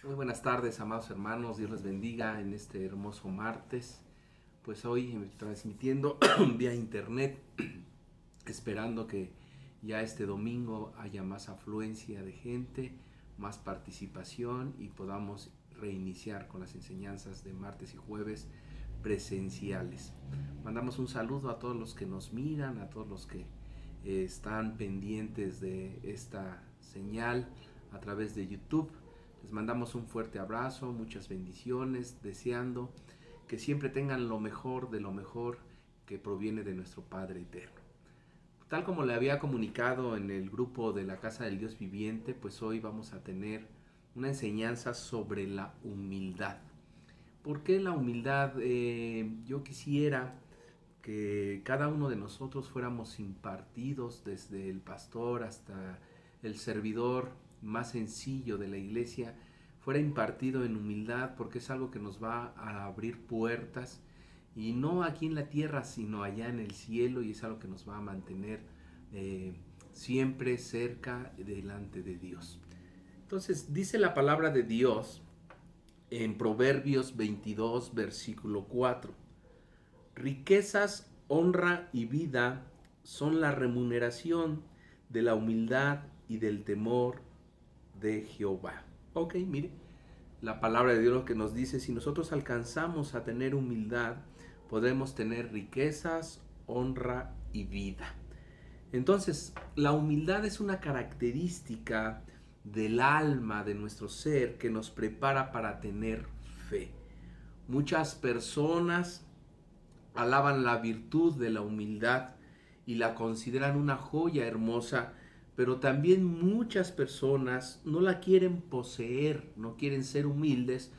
Muy buenas tardes, amados hermanos. Dios les bendiga en este hermoso martes. Pues hoy transmitiendo vía internet, esperando que ya este domingo haya más afluencia de gente, más participación y podamos reiniciar con las enseñanzas de martes y jueves presenciales. Mandamos un saludo a todos los que nos miran, a todos los que están pendientes de esta señal a través de YouTube. Les mandamos un fuerte abrazo, muchas bendiciones, deseando que siempre tengan lo mejor de lo mejor que proviene de nuestro Padre Eterno. Tal como le había comunicado en el grupo de la Casa del Dios Viviente, pues hoy vamos a tener una enseñanza sobre la humildad. ¿Por qué la humildad? Yo quisiera que cada uno de nosotros fuéramos impartidos, desde el pastor hasta el servidor más sencillo de la iglesia, fuera impartido en humildad, porque es algo que nos va a abrir puertas, y no aquí en la tierra, sino allá en el cielo, y es algo que nos va a mantener eh, siempre cerca delante de Dios. Entonces dice la palabra de Dios en Proverbios 22, versículo 4. Riquezas, honra y vida son la remuneración de la humildad y del temor de Jehová. Ok, mire, la palabra de Dios lo que nos dice: si nosotros alcanzamos a tener humildad, podremos tener riquezas, honra y vida. Entonces, la humildad es una característica del alma, de nuestro ser, que nos prepara para tener fe. Muchas personas alaban la virtud de la humildad y la consideran una joya hermosa, pero también muchas personas no la quieren poseer, no quieren ser humildes,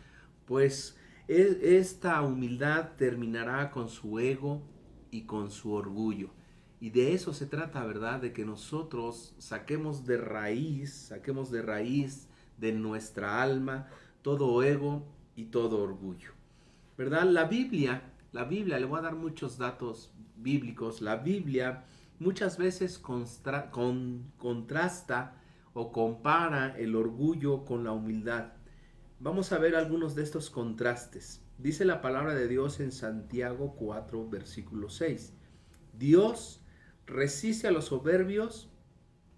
pues esta humildad terminará con su ego y con su orgullo. Y de eso se trata, ¿verdad? De que nosotros saquemos de raíz de nuestra alma todo ego y todo orgullo. ¿Verdad? Le voy a dar muchos datos bíblicos. La Biblia muchas veces contrasta o compara el orgullo con la humildad. Vamos a ver algunos de estos contrastes. Dice la palabra de Dios en Santiago 4, versículo 6. Dios resiste a los soberbios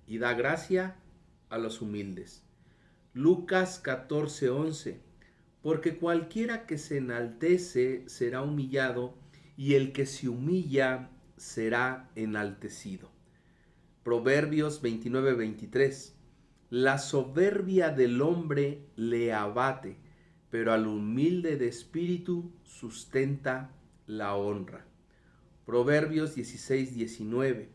y da gracia a los humildes. Lucas 14, 11. Porque cualquiera que se enaltece será humillado, y el que se humilla será enaltecido. Proverbios 29, 23. La soberbia del hombre le abate, pero al humilde de espíritu sustenta la honra. Proverbios 16, 19.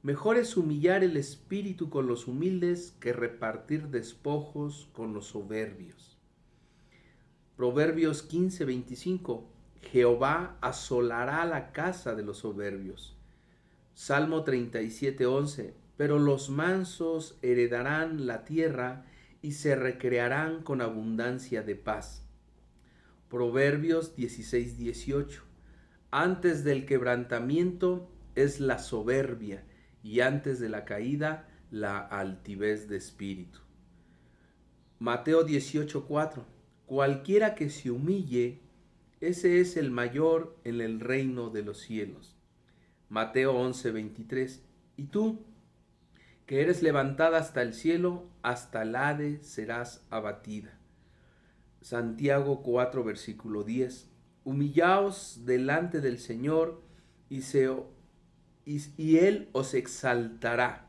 Mejor es humillar el espíritu con los humildes que repartir despojos con los soberbios. Proverbios 15, 25. Jehová asolará la casa de los soberbios. Salmo 37, 11. Pero los mansos heredarán la tierra y se recrearán con abundancia de paz. Proverbios 16, 18. Antes del quebrantamiento es la soberbia, y antes de la caída la altivez de espíritu. Mateo 18, 4. Cualquiera que se humille, ese es el mayor en el reino de los cielos. Mateo 11, 23. Y tú, que eres levantada hasta el cielo, hasta el Hades serás abatida. Santiago 4, versículo 10. Humillaos delante del Señor y Él os exaltará.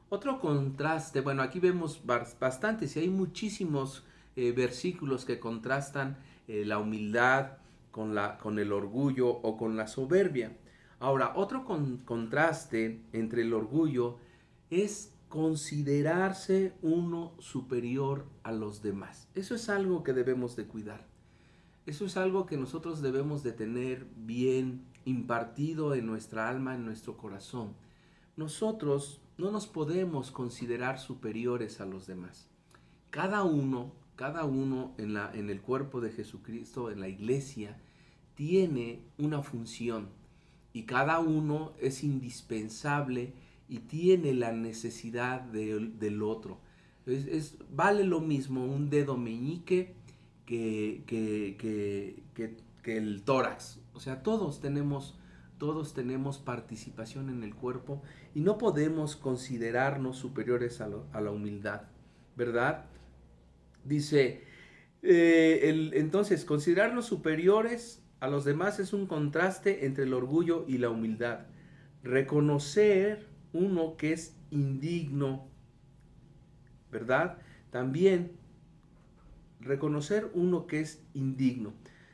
Otro contraste, bueno, aquí vemos bastantes y hay muchísimos versículos que contrastan la humildad con el orgullo o con la soberbia. Ahora, otro contraste entre el orgullo es considerarse uno superior a los demás. Eso es algo que debemos de cuidar. Eso es algo que nosotros debemos de tener bien impartido en nuestra alma, en nuestro corazón. Nosotros no nos podemos considerar superiores a los demás. Cada uno en el cuerpo de Jesucristo, en la iglesia, tiene una función y cada uno es indispensable y tiene la necesidad del otro. Vale lo mismo un dedo meñique que, que, que, que el tórax. O sea, todos tenemos participación en el cuerpo y no podemos considerarnos superiores a la humildad, ¿verdad? Dice, entonces, considerarnos superiores a los demás es un contraste entre el orgullo y la humildad. Reconocer uno que es indigno, ¿verdad? También reconocer uno que es indigno.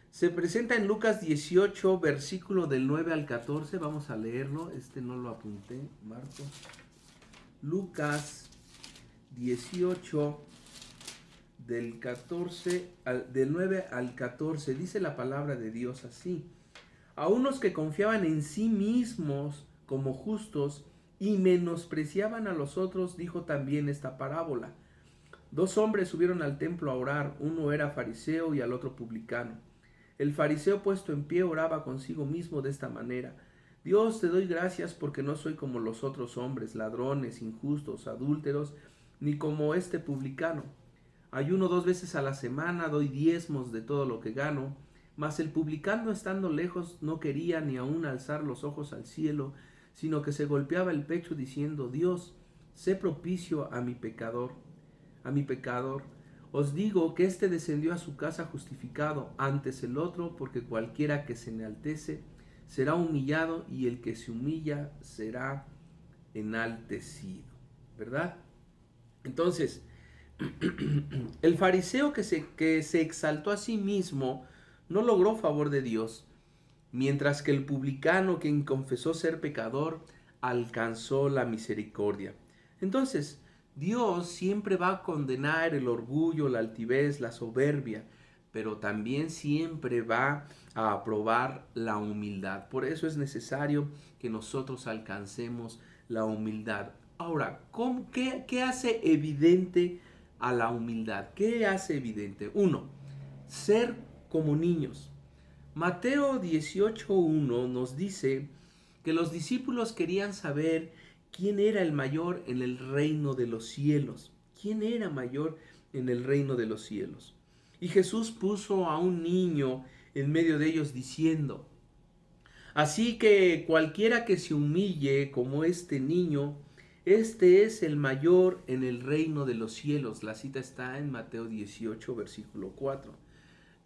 Se presenta en Lucas 18, versículo del 9 al 14. Vamos a leerlo. Este no lo apunté, Marcos. Lucas 18, del 9 al 14. Dice la palabra de Dios así. A unos que confiaban en sí mismos como justos y menospreciaban a los otros, dijo también esta parábola. Dos hombres subieron al templo a orar, uno era fariseo y al otro publicano. El fariseo puesto en pie oraba consigo mismo de esta manera: Dios, te doy gracias porque no soy como los otros hombres, ladrones, injustos, adúlteros, ni como este publicano. Ayuno 2 veces a la semana, doy diezmos de todo lo que gano. Mas el publicano, estando lejos, no quería ni aun alzar los ojos al cielo, sino que se golpeaba el pecho diciendo: Dios, sé propicio a mi pecador. Os digo que éste descendió a su casa justificado antes el otro, porque cualquiera que se enaltece será humillado, y el que se humilla será enaltecido. ¿Verdad? Entonces, el fariseo que se exaltó a sí mismo no logró favor de Dios, mientras que el publicano, quien confesó ser pecador, alcanzó la misericordia. Entonces, Dios siempre va a condenar el orgullo, la altivez, la soberbia, pero también siempre va a aprobar la humildad. Por eso es necesario que nosotros alcancemos la humildad. Ahora, ¿qué hace evidente a la humildad? ¿Qué hace evidente? Uno, ser como niños. Mateo 18:1 nos dice que los discípulos querían saber quién era el mayor en el reino de los cielos. ¿Quién era mayor en el reino de los cielos? Y Jesús puso a un niño en medio de ellos diciendo: así que cualquiera que se humille como este niño, este es el mayor en el reino de los cielos. La cita está en Mateo 18, versículo 4.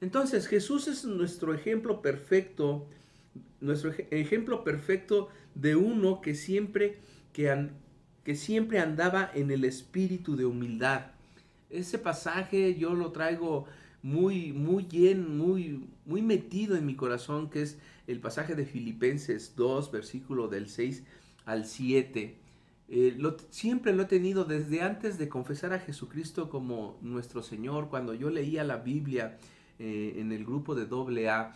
Entonces Jesús es nuestro ejemplo perfecto de uno que siempre andaba en el espíritu de humildad. Ese pasaje yo lo traigo muy metido en mi corazón, que es el pasaje de Filipenses 2, versículo del 6 al 7. Siempre lo he tenido desde antes de confesar a Jesucristo como nuestro Señor. Cuando yo leía la Biblia en el grupo de AA,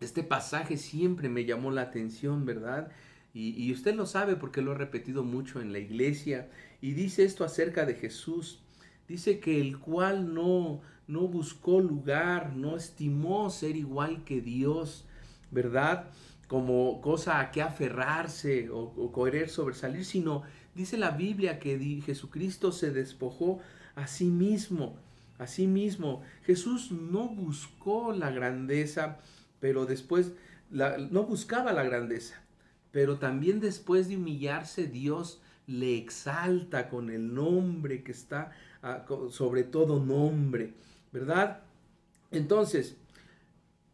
este pasaje siempre me llamó la atención, ¿verdad? Y usted lo sabe porque lo he repetido mucho en la iglesia. Y dice esto acerca de Jesús. Dice que el cual no buscó lugar, no estimó ser igual que Dios, ¿verdad? Como cosa a que aferrarse o querer sobresalir, sino dice la Biblia que Jesucristo se despojó a sí mismo. A sí mismo. Jesús no buscó la grandeza, pero después no buscaba la grandeza, pero también después de humillarse, Dios le exalta con el nombre que está sobre todo nombre, ¿verdad? Entonces,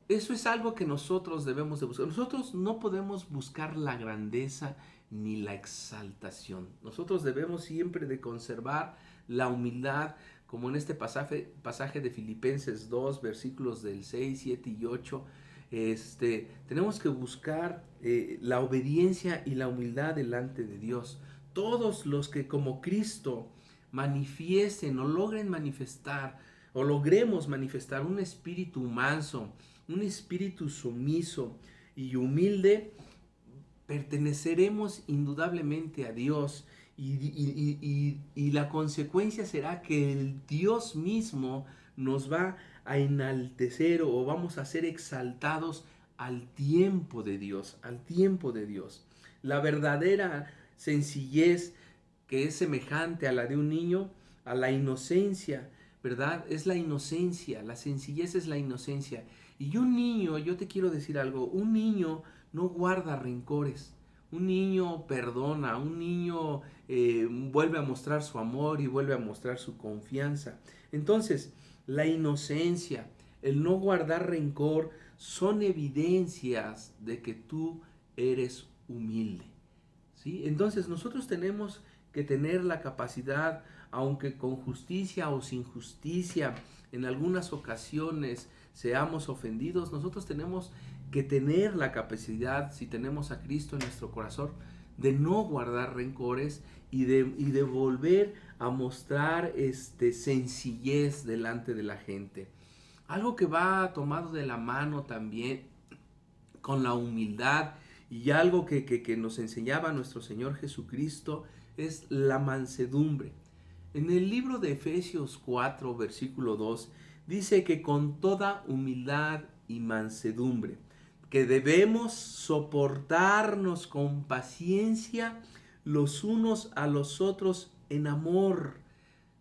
eso es algo que nosotros debemos de buscar. Nosotros no podemos buscar la grandeza ni la exaltación. Nosotros debemos siempre de conservar la humildad, como en este pasaje de Filipenses 2, versículos del 6, 7 y 8. Tenemos que buscar la obediencia y la humildad delante de Dios. Todos los que como Cristo manifiesten o logren manifestar o logremos manifestar un espíritu manso, un espíritu sumiso y humilde, perteneceremos indudablemente a Dios, y la consecuencia será que el Dios mismo nos va a enaltecer, o vamos a ser exaltados al tiempo de Dios, al tiempo de Dios. La verdadera sencillez, que es semejante a la de un niño, a la inocencia, ¿verdad? Es la inocencia, la sencillez es la inocencia. Y un niño, yo te quiero decir algo, un niño no guarda rencores. Un niño perdona, un niño vuelve a mostrar su amor y vuelve a mostrar su confianza. Entonces, la inocencia, el no guardar rencor, son evidencias de que tú eres humilde. ¿Sí? Entonces, nosotros tenemos que tener la capacidad, aunque con justicia o sin justicia, en algunas ocasiones seamos ofendidos, nosotros tenemos que tener la capacidad, si tenemos a Cristo en nuestro corazón, de no guardar rencores y de volver a mostrar sencillez delante de la gente. Algo que va tomado de la mano también con la humildad y algo que nos enseñaba nuestro Señor Jesucristo es la mansedumbre. En el libro de Efesios 4, versículo 2, dice que con toda humildad y mansedumbre, que debemos soportarnos con paciencia los unos a los otros en amor,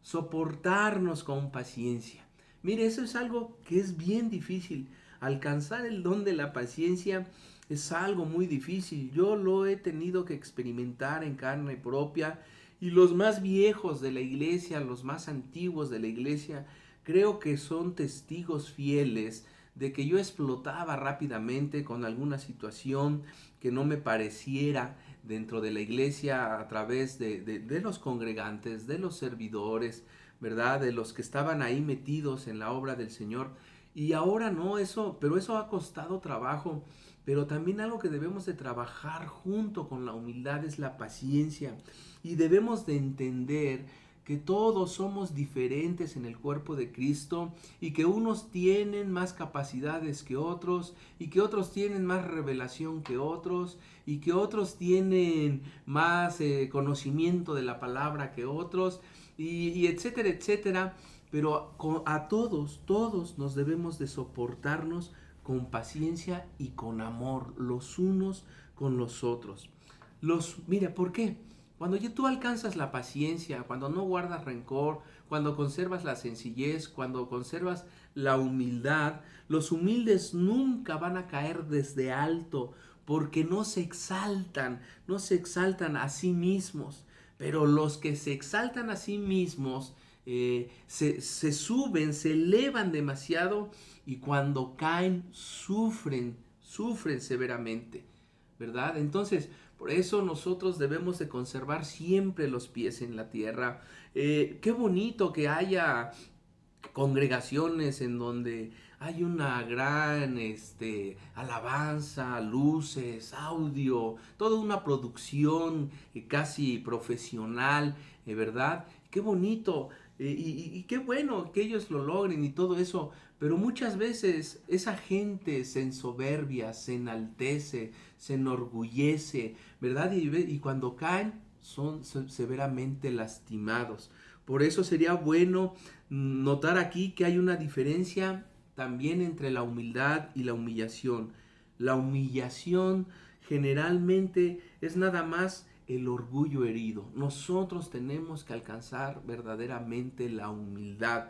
soportarnos con paciencia. Mire, eso es algo que es bien difícil. Alcanzar el don de la paciencia es algo muy difícil. Yo lo he tenido que experimentar en carne propia y los más viejos de la iglesia, los más antiguos de la iglesia, creo que son testigos fieles de que yo explotaba rápidamente con alguna situación que no me pareciera dentro de la iglesia a través de los congregantes, de los servidores, ¿verdad? De los que estaban ahí metidos en la obra del Señor. Y ahora no, pero eso ha costado trabajo. Pero también algo que debemos de trabajar junto con la humildad es la paciencia. Y debemos de entender que todos somos diferentes en el cuerpo de Cristo y que unos tienen más capacidades que otros y que otros tienen más revelación que otros y que otros tienen más conocimiento de la palabra que otros y etcétera, etcétera. Pero a todos nos debemos de soportarnos con paciencia y con amor los unos con los otros. Mira, ¿por qué? Cuando tú alcanzas la paciencia, cuando no guardas rencor, cuando conservas la sencillez, cuando conservas la humildad, los humildes nunca van a caer desde alto porque no se exaltan a sí mismos. Pero los que se exaltan a sí mismos se suben, se elevan demasiado y cuando caen sufren severamente, ¿verdad? Entonces, por eso nosotros debemos de conservar siempre los pies en la tierra. Qué bonito que haya congregaciones en donde hay una gran alabanza, luces, audio, toda una producción casi profesional, ¿verdad? Qué bonito y qué bueno que ellos lo logren y todo eso, pero muchas veces esa gente se ensoberbia, se enaltece, se enorgullece, ¿verdad? Y cuando caen son severamente lastimados. Por eso sería bueno notar aquí que hay una diferencia también entre la humildad y la humillación. La humillación generalmente es nada más el orgullo herido. Nosotros tenemos que alcanzar verdaderamente la humildad.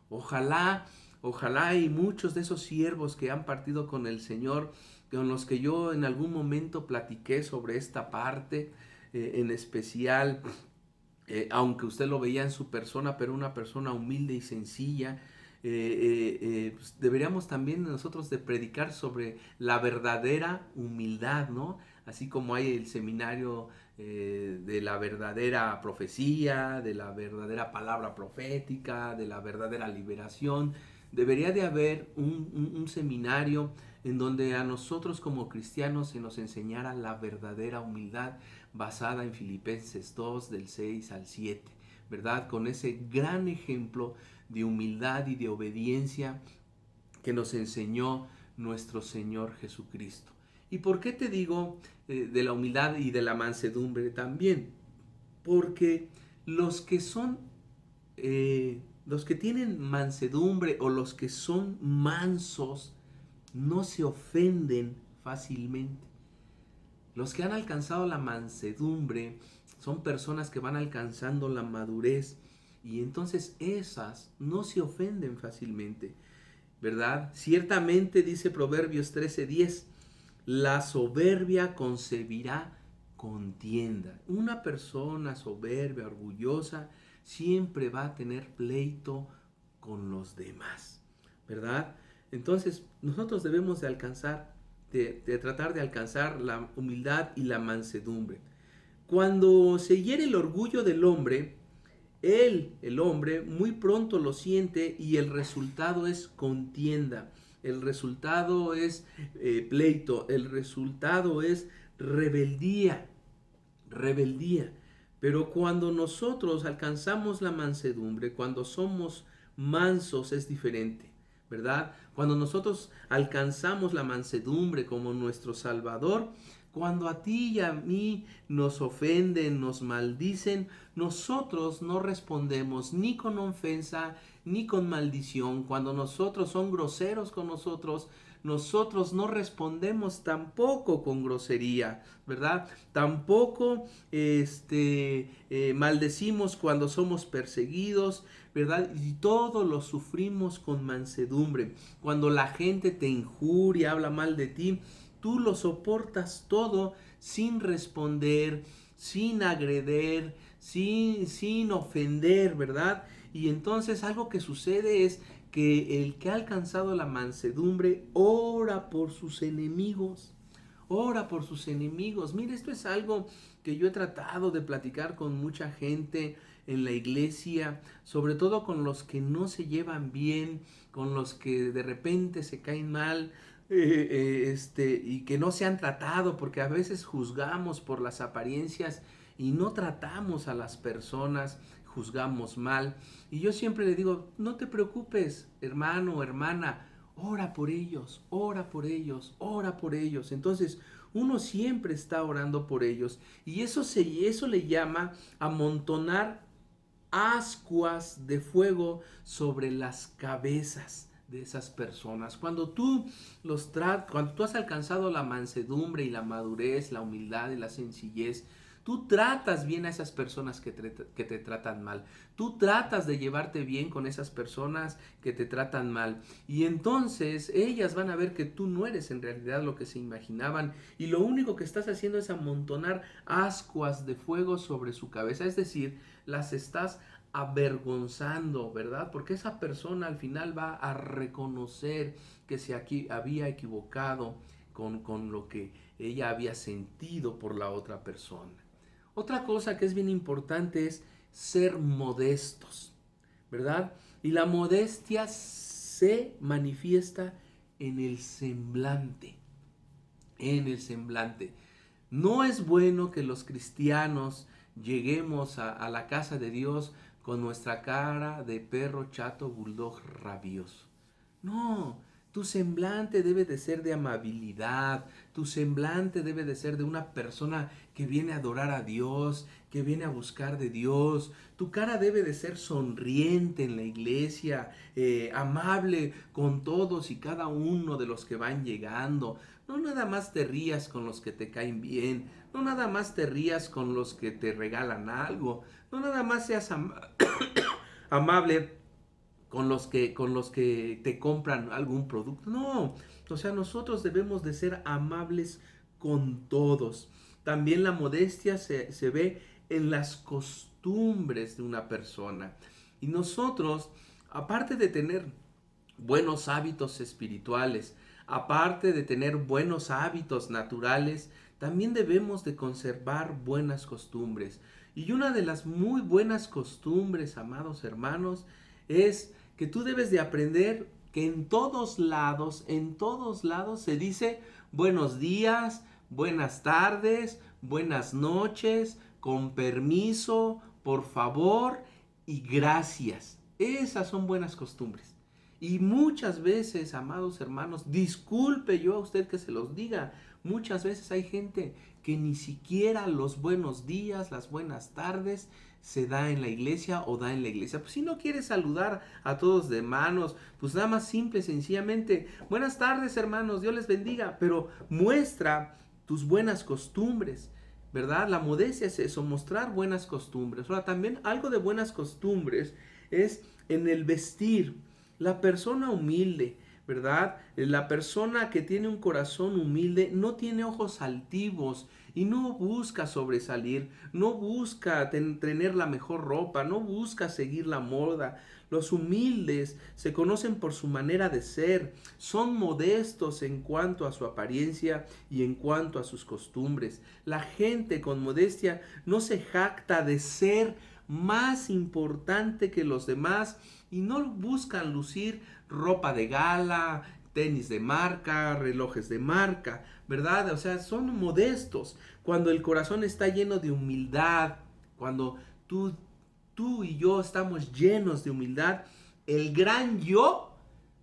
Ojalá, ojalá y muchos de esos siervos que han partido con el Señor, con los que yo en algún momento platiqué sobre esta parte, en especial aunque usted lo veía en su persona, pero una persona humilde y sencilla, pues deberíamos también nosotros de predicar sobre la verdadera humildad, ¿no? Así como hay el seminario de la verdadera profecía, de la verdadera palabra profética, de la verdadera liberación, debería de haber un seminario en donde a nosotros como cristianos se nos enseñara la verdadera humildad basada en Filipenses 2 del 6 al 7, ¿verdad? Con ese gran ejemplo de humildad y de obediencia que nos enseñó nuestro Señor Jesucristo. ¿Y por qué te digo de la humildad y de la mansedumbre también? Porque los que son, los que tienen mansedumbre o los que son mansos, no se ofenden fácilmente. Los que han alcanzado la mansedumbre son personas que van alcanzando la madurez Y entonces esas no se ofenden fácilmente, ¿verdad? Ciertamente dice Proverbios 13:10, la soberbia concebirá contienda. Una persona soberbia, orgullosa, siempre va a tener pleito con los demás, ¿verdad? Entonces nosotros debemos de alcanzar, de tratar de alcanzar la humildad y la mansedumbre. Cuando se hiere el orgullo del hombre, el hombre, muy pronto lo siente y el resultado es contienda, el resultado es pleito, el resultado es rebeldía, rebeldía. Pero cuando nosotros alcanzamos la mansedumbre, cuando somos mansos es diferente, ¿verdad? Cuando nosotros alcanzamos la mansedumbre como nuestro Salvador, cuando a ti y a mí nos ofenden, nos maldicen, nosotros no respondemos ni con ofensa ni con maldición. Cuando nosotros son groseros con nosotros, nosotros no respondemos tampoco con grosería, ¿verdad? Tampoco maldecimos cuando somos perseguidos, ¿verdad? Y todo lo sufrimos con mansedumbre. Cuando la gente te injuria, habla mal de ti, tú lo soportas todo sin responder, sin agredir, sin ofender, ¿verdad? Y entonces algo que sucede es que el que ha alcanzado la mansedumbre ora por sus enemigos. Ora por sus enemigos. Mire, esto es algo que yo he tratado de platicar con mucha gente en la iglesia, sobre todo con los que no se llevan bien, con los que de repente se caen mal, y que no se han tratado, porque a veces juzgamos por las apariencias y no tratamos a las personas, juzgamos mal. Y yo siempre le digo, no te preocupes, hermano o hermana, ora por ellos, ora por ellos, ora por ellos. Entonces uno siempre está orando por ellos y eso le llama amontonar ascuas de fuego sobre las cabezas de esas personas. Cuando tú cuando tú has alcanzado la mansedumbre y la madurez, la humildad y la sencillez, tú tratas bien a esas personas que te tratan mal. Tú tratas de llevarte bien con esas personas que te tratan mal. Y entonces ellas van a ver que tú no eres en realidad lo que se imaginaban. Y lo único que estás haciendo es amontonar ascuas de fuego sobre su cabeza. Es decir, las estás avergonzando, ¿verdad? Porque esa persona al final va a reconocer que había equivocado con lo que ella había sentido por la otra persona. Otra cosa que es bien importante es ser modestos, ¿verdad? Y la modestia se manifiesta en el semblante, en el semblante. No es bueno que los cristianos lleguemos a la casa de Dios con nuestra cara de perro chato bulldog rabioso. No, tu semblante debe de ser de amabilidad, tu semblante debe de ser de una persona que viene a adorar a Dios, que viene a buscar de Dios. Tu cara debe de ser sonriente en la iglesia, amable con todos y cada uno de los que van llegando. No nada más te rías con los que te caen bien, no nada más te rías con los que te regalan algo, no nada más seas amable con los que te compran algún producto. No, o sea, nosotros debemos de ser amables con todos. También la modestia se ve en las costumbres de una persona. Y nosotros, aparte de tener buenos hábitos espirituales, aparte de tener buenos hábitos naturales, también debemos de conservar buenas costumbres. Y una de las muy buenas costumbres, amados hermanos, es que tú debes de aprender que en todos lados se dice buenos días, buenas tardes, buenas noches, con permiso, por favor y gracias. Esas son buenas costumbres. Y muchas veces, amados hermanos, disculpe yo a usted que se los diga, muchas veces hay gente que ni siquiera los buenos días, las buenas tardes se da en la iglesia o da en la iglesia. Pues si no quieres saludar a todos de manos, pues nada más simple, sencillamente, buenas tardes hermanos, Dios les bendiga, pero muestra tus buenas costumbres. ¿verdad? La modestia es eso, mostrar buenas costumbres. Ahora, también algo de buenas costumbres es en el vestir. La persona humilde, ¿verdad? La persona que tiene un corazón humilde no tiene ojos altivos y no busca sobresalir, no busca tener la mejor ropa, no busca seguir la moda. Los humildes se conocen por su manera de ser, son modestos en cuanto a su apariencia y en cuanto a sus costumbres. La gente con modestia no se jacta de ser más importante que los demás y no buscan lucir ropa de gala, tenis de marca, relojes de marca, ¿verdad? O sea, son modestos. Cuando el corazón está lleno de humildad, cuando tú y yo estamos llenos de humildad, el gran yo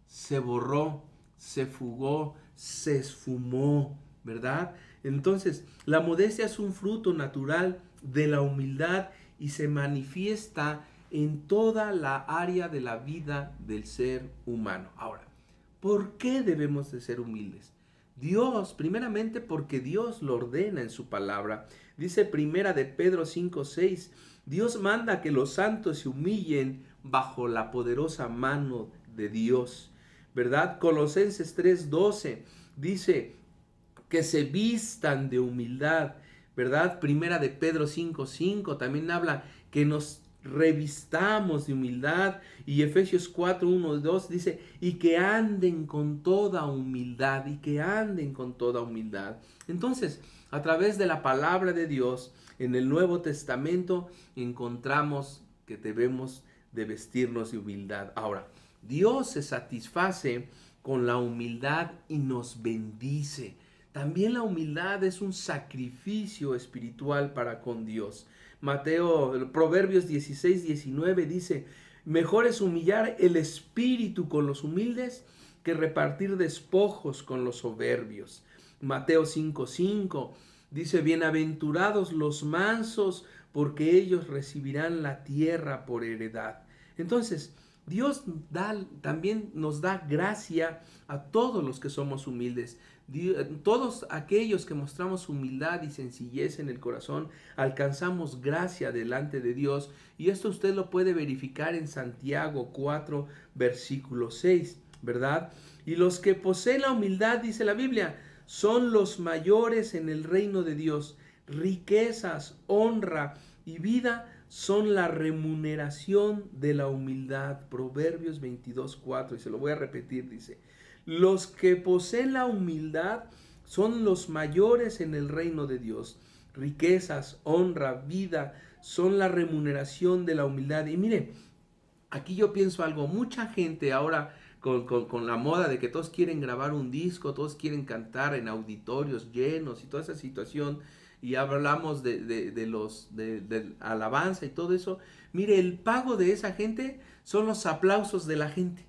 se borró, se fugó, se esfumó, ¿verdad? Entonces, la modestia es un fruto natural de la humildad y se manifiesta en toda la área de la vida del ser humano. Ahora, ¿por qué debemos de ser humildes? Dios, primeramente porque Dios lo ordena en su palabra. Dice primera de Pedro 5:6, Dios manda que los santos se humillen bajo la poderosa mano de Dios, ¿verdad? Colosenses 3:12 dice que se vistan de humildad, ¿verdad? Primera de Pedro 5:5 también habla que nos revistamos de humildad, y Efesios 4:1-2 dice, y que anden con toda humildad, y que anden con toda humildad. Entonces, a través de la palabra de Dios, en el Nuevo Testamento, encontramos que debemos de vestirnos de humildad. Ahora, Dios se satisface con la humildad y nos bendice. También la humildad es un sacrificio espiritual para con Dios. Proverbios 16:19 dice, mejor es humillar el espíritu con los humildes que repartir despojos con los soberbios. Mateo 5:5 dice, bienaventurados los mansos, porque ellos recibirán la tierra por heredad. Entonces, Dios también nos da gracia a todos los que somos humildes. Todos aquellos que mostramos humildad y sencillez en el corazón, alcanzamos gracia delante de Dios. Y esto usted lo puede verificar en Santiago 4, versículo 6, ¿verdad? Y los que poseen la humildad, dice la Biblia, son los mayores en el reino de Dios. Riquezas, honra y vida son la remuneración de la humildad. Proverbios 22:4, y se lo voy a repetir, dice, los que poseen la humildad son los mayores en el reino de Dios. Riquezas, honra, vida son la remuneración de la humildad. Y mire, aquí yo pienso algo, mucha gente ahora con la moda de que todos quieren grabar un disco, todos quieren cantar en auditorios llenos y toda esa situación, y hablamos de alabanza y todo eso. Mire, el pago de esa gente son los aplausos de la gente,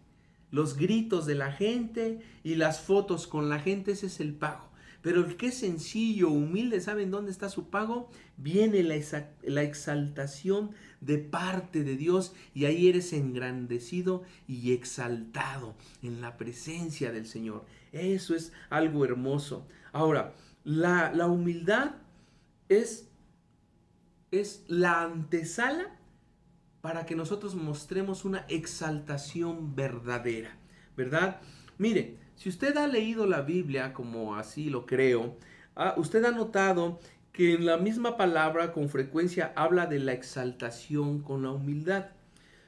los gritos de la gente y las fotos con la gente. Ese es el pago. Pero el que es sencillo, humilde, ¿saben dónde está su pago? Viene la exaltación de parte de Dios, y ahí eres engrandecido y exaltado en la presencia del Señor. Eso es algo hermoso. Ahora, la humildad es la antesala para que nosotros mostremos una exaltación verdadera, ¿verdad? Mire, si usted ha leído la Biblia, como así lo creo, usted ha notado que en la misma palabra con frecuencia habla de la exaltación con la humildad.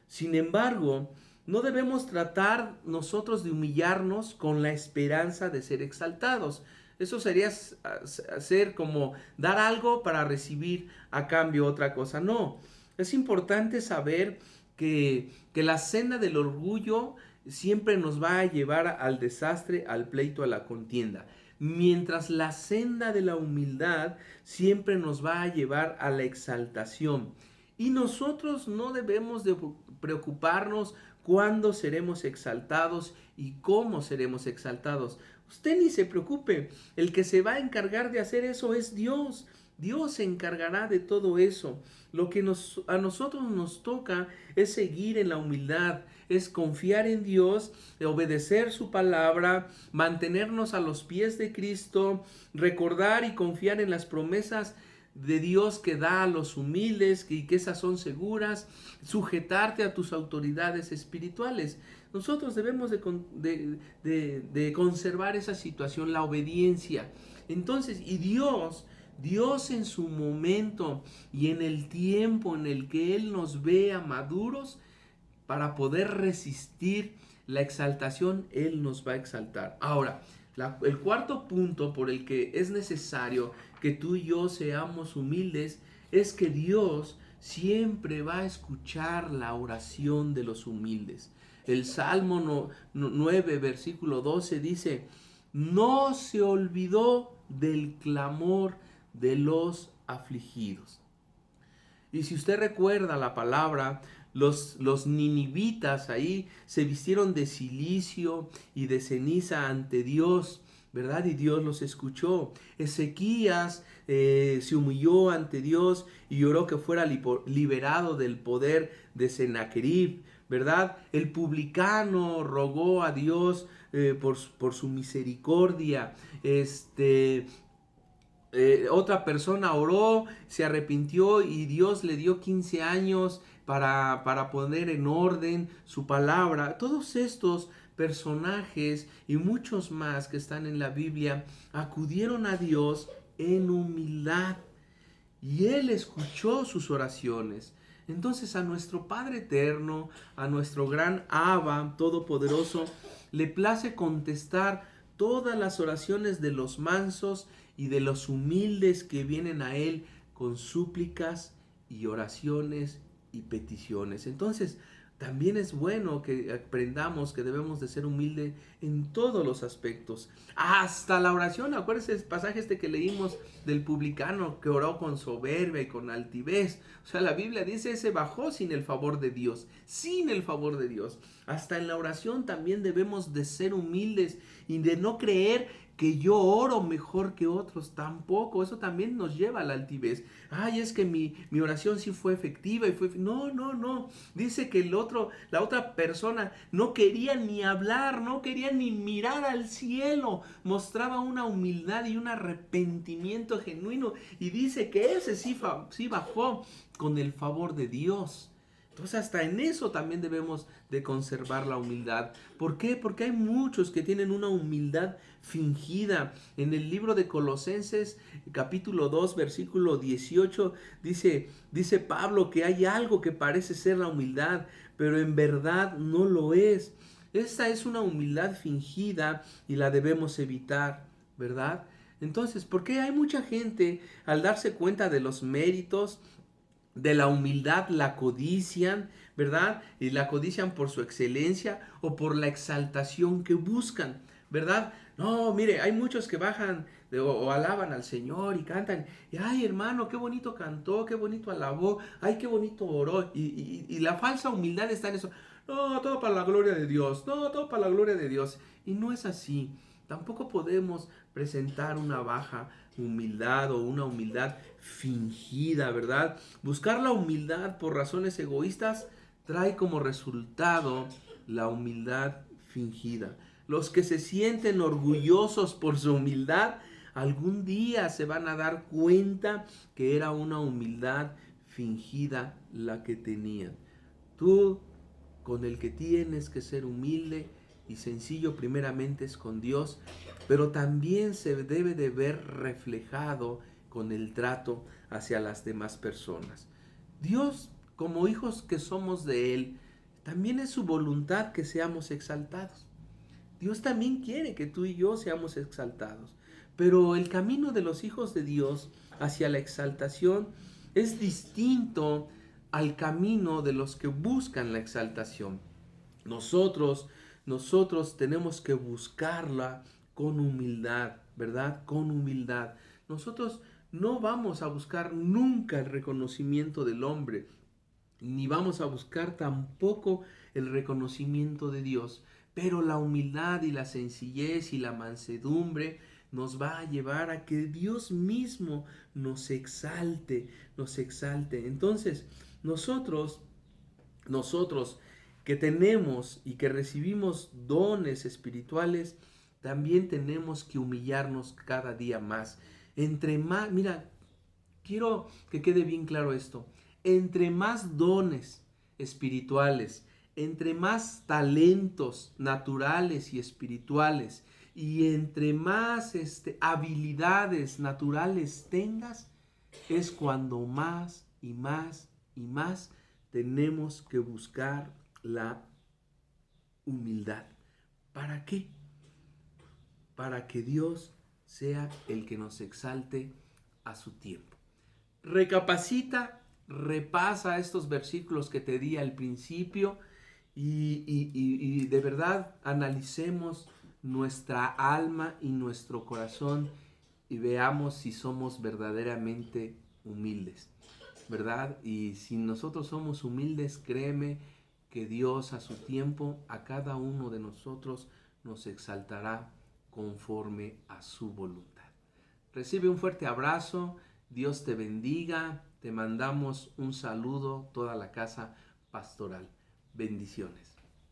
Sin embargo, no debemos tratar nosotros de humillarnos con la esperanza de ser exaltados. Eso sería hacer como dar algo para recibir a cambio otra cosa. No, es importante saber que la senda del orgullo siempre nos va a llevar al desastre, al pleito, a la contienda. Mientras la senda de la humildad siempre nos va a llevar a la exaltación. Y nosotros no debemos de preocuparnos cuándo seremos exaltados y cómo seremos exaltados. Usted ni se preocupe, el que se va a encargar de hacer eso es Dios. Dios se encargará de todo eso. Lo que a nosotros nos toca es seguir en la humildad, es confiar en Dios, obedecer su palabra, mantenernos a los pies de Cristo, recordar y confiar en las promesas de Dios que da a los humildes y que esas son seguras, sujetarte a tus autoridades espirituales. Nosotros debemos de conservar esa situación, la obediencia. Entonces, y Dios en su momento y en el tiempo en el que Él nos vea maduros para poder resistir la exaltación, Él nos va a exaltar. Ahora, el cuarto punto por el que es necesario que tú y yo seamos humildes es que Dios siempre va a escuchar la oración de los humildes. El Salmo 9, versículo 12 dice, no se olvidó del clamor de los afligidos. Y si usted recuerda la palabra, los ninivitas ahí se vistieron de cilicio y de ceniza ante Dios, ¿verdad? Y Dios los escuchó. Ezequías se humilló ante Dios y oró que fuera liberado del poder de Sennacherib, ¿verdad? El publicano rogó a Dios por su misericordia. Otra persona oró, se arrepintió y Dios le dio 15 años para poner en orden su palabra. Todos estos personajes y muchos más que están en la Biblia acudieron a Dios en humildad y Él escuchó sus oraciones. Entonces a nuestro Padre Eterno, a nuestro gran Abba Todopoderoso, le place contestar todas las oraciones de los mansos y de los humildes que vienen a Él con súplicas y oraciones y peticiones. Entonces, también es bueno que aprendamos que debemos de ser humildes en todos los aspectos. Hasta la oración, acuérdense el pasaje que leímos del publicano que oró con soberbia y con altivez. O sea, la Biblia dice, se bajó sin el favor de Dios, sin el favor de Dios. Hasta en la oración también debemos de ser humildes y de no creer que yo oro mejor que otros, tampoco. Eso también nos lleva a la altivez. Ay, es que mi oración sí fue efectiva y fue... No. Dice que la otra persona no quería ni hablar, no quería ni mirar al cielo. Mostraba una humildad y un arrepentimiento genuino. Y dice que ese sí bajó con el favor de Dios. Entonces hasta en eso también debemos de conservar la humildad. ¿Por qué? Porque hay muchos que tienen una humildad fingida. En el libro de Colosenses capítulo 2 versículo 18 dice Pablo que hay algo que parece ser la humildad, pero en verdad no lo es. Esta es una humildad fingida y la debemos evitar, ¿verdad? Entonces, ¿por qué hay mucha gente al darse cuenta de los méritos de la humildad la codician, ¿verdad? Y la codician por su excelencia o por la exaltación que buscan, ¿verdad? No, mire, hay muchos que bajan o alaban al Señor y cantan, y ay hermano, qué bonito cantó, qué bonito alabó, ay qué bonito oró, y la falsa humildad está en eso. No, todo para la gloria de Dios, no, todo para la gloria de Dios. Y no es así. Tampoco podemos presentar una baja humildad o una humildad fingida, ¿verdad? Buscar la humildad por razones egoístas trae como resultado la humildad fingida. Los que se sienten orgullosos por su humildad, algún día se van a dar cuenta que era una humildad fingida la que tenían. Tú, con el que tienes que ser humilde y sencillo primeramente es con Dios, pero también se debe de ver reflejado con el trato hacia las demás personas. Dios, como hijos que somos de Él, también es su voluntad que seamos exaltados. Dios también quiere que tú y yo seamos exaltados, pero el camino de los hijos de Dios hacia la exaltación es distinto al camino de los que buscan la exaltación. Nosotros tenemos que buscarla con humildad, ¿verdad? Con humildad. Nosotros no vamos a buscar nunca el reconocimiento del hombre, ni vamos a buscar tampoco el reconocimiento de Dios, pero la humildad y la sencillez y la mansedumbre nos va a llevar a que Dios mismo nos exalte, nos exalte. Entonces, nosotros que tenemos y que recibimos dones espirituales, también tenemos que humillarnos cada día más. Entre más, mira, Quiero que quede bien claro esto. Entre más dones espirituales, entre más talentos naturales y espirituales, y entre más habilidades naturales tengas, es cuando más y más y más tenemos que buscar la humildad. ¿Para qué? Para que Dios sea el que nos exalte a su tiempo. Recapacita, repasa estos versículos que te di al principio y de verdad analicemos nuestra alma y nuestro corazón y veamos si somos verdaderamente humildes, ¿verdad? Y si nosotros somos humildes, créeme que Dios a su tiempo a cada uno de nosotros nos exaltará conforme a su voluntad. Recibe un fuerte abrazo, Dios te bendiga, te mandamos un saludo toda la casa pastoral. Bendiciones.